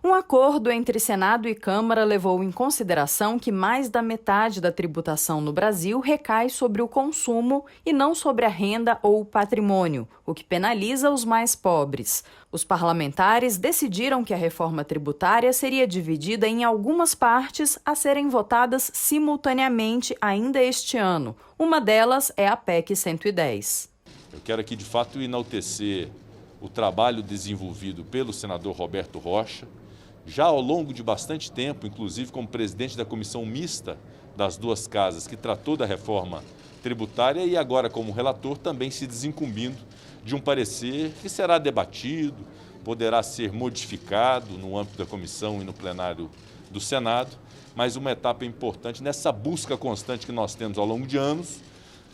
Um acordo entre Senado e Câmara levou em consideração que mais da metade da tributação no Brasil recai sobre o consumo e não sobre a renda ou o patrimônio, o que penaliza os mais pobres. Os parlamentares decidiram que a reforma tributária seria dividida em algumas partes a serem votadas simultaneamente ainda este ano. Uma delas é a PEC 110. Eu quero aqui, de fato, enaltecer o trabalho desenvolvido pelo senador Roberto Rocha, já ao longo de bastante tempo, inclusive como presidente da comissão mista das duas casas que tratou da reforma tributária e agora como relator também se desincumbindo de um parecer que será debatido, poderá ser modificado no âmbito da comissão e no plenário do Senado, mas uma etapa importante nessa busca constante que nós temos ao longo de anos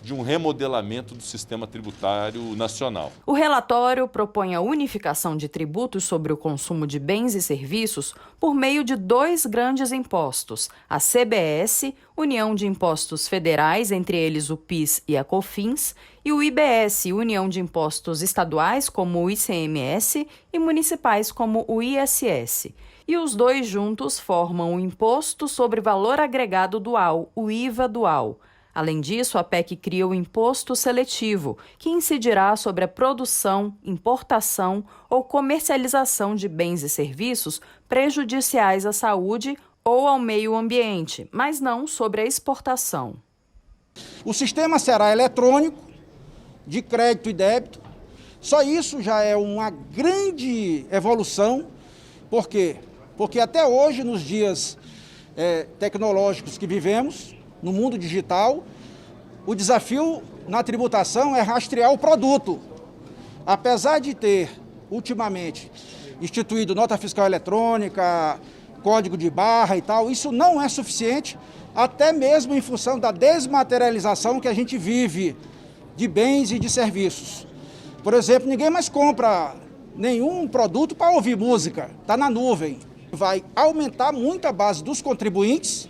de um remodelamento do sistema tributário nacional. O relatório propõe a unificação de tributos sobre o consumo de bens e serviços por meio de 2 grandes impostos, a CBS, União de Impostos Federais, entre eles o PIS e a COFINS, e o IBS, União de Impostos Estaduais, como o ICMS, e municipais, como o ISS. E os 2 juntos formam o Imposto sobre Valor Agregado Dual, o IVA dual. Além disso, a PEC cria o imposto seletivo, que incidirá sobre a produção, importação ou comercialização de bens e serviços prejudiciais à saúde ou ao meio ambiente, mas não sobre a exportação. O sistema será eletrônico, de crédito e débito. Só isso já é uma grande evolução. Por quê? Porque até hoje, nos dias tecnológicos que vivemos, no mundo digital, o desafio na tributação é rastrear o produto. Apesar de ter, ultimamente, instituído nota fiscal eletrônica, código de barra e tal, isso não é suficiente, até mesmo em função da desmaterialização que a gente vive de bens e de serviços. Por exemplo, ninguém mais compra nenhum produto para ouvir música, está na nuvem. Vai aumentar muito a base dos contribuintes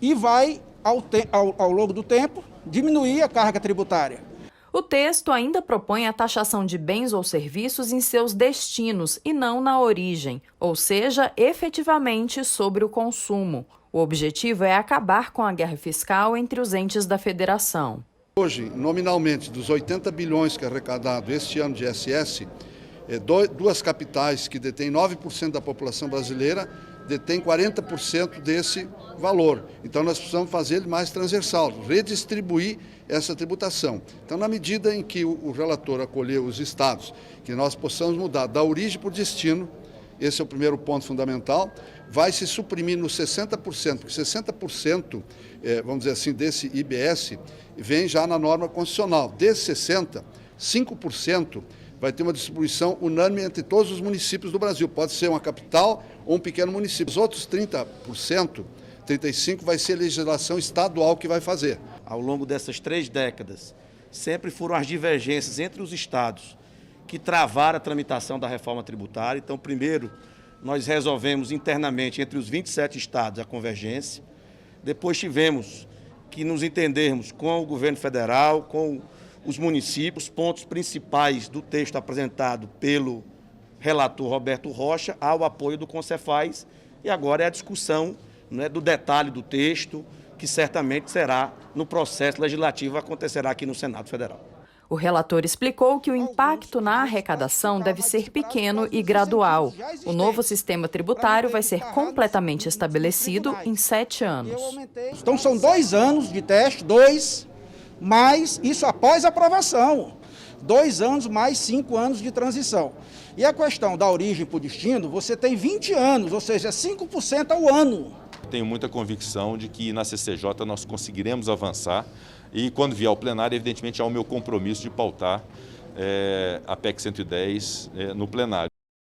e vai, ao longo do tempo, diminuir a carga tributária. O texto ainda propõe a taxação de bens ou serviços em seus destinos e não na origem, ou seja, efetivamente sobre o consumo. O objetivo é acabar com a guerra fiscal entre os entes da federação. Hoje, nominalmente, dos 80 bilhões que é arrecadado este ano de ISS, 2 capitais que detêm 9% da população brasileira detém 40% desse valor. Então, nós precisamos fazer ele mais transversal, redistribuir essa tributação. Então, na medida em que o relator acolheu os estados, que nós possamos mudar da origem para o destino, esse é o primeiro ponto fundamental, vai se suprimir nos 60%, porque 60%, vamos dizer assim, desse IBS vem já na norma constitucional. Desses 60%, 5% vai ter uma distribuição unânime entre todos os municípios do Brasil. Pode ser uma capital ou um pequeno município. Os outros 30%, 35% vai ser legislação estadual que vai fazer. Ao longo dessas 3 décadas, sempre foram as divergências entre os estados que travaram a tramitação da reforma tributária. Então, primeiro, nós resolvemos internamente entre os 27 estados a convergência. Depois tivemos que nos entendermos com o governo federal, com os municípios, pontos principais do texto apresentado pelo relator Roberto Rocha, ao apoio do Concefaz, e agora é a discussão, né, do detalhe do texto, que certamente será no processo legislativo, acontecerá aqui no Senado Federal. O relator explicou que o impacto na arrecadação deve ser pequeno e gradual. O novo sistema tributário vai ser completamente estabelecido em 7 anos. Então são 2 anos de teste, 2, mas isso após aprovação. 2 anos mais 5 anos de transição. E a questão da origem para o destino, você tem 20 anos, ou seja, 5% ao ano. Tenho muita convicção de que na CCJ nós conseguiremos avançar e quando vier ao plenário, evidentemente, há o meu compromisso de pautar a PEC 110 no plenário.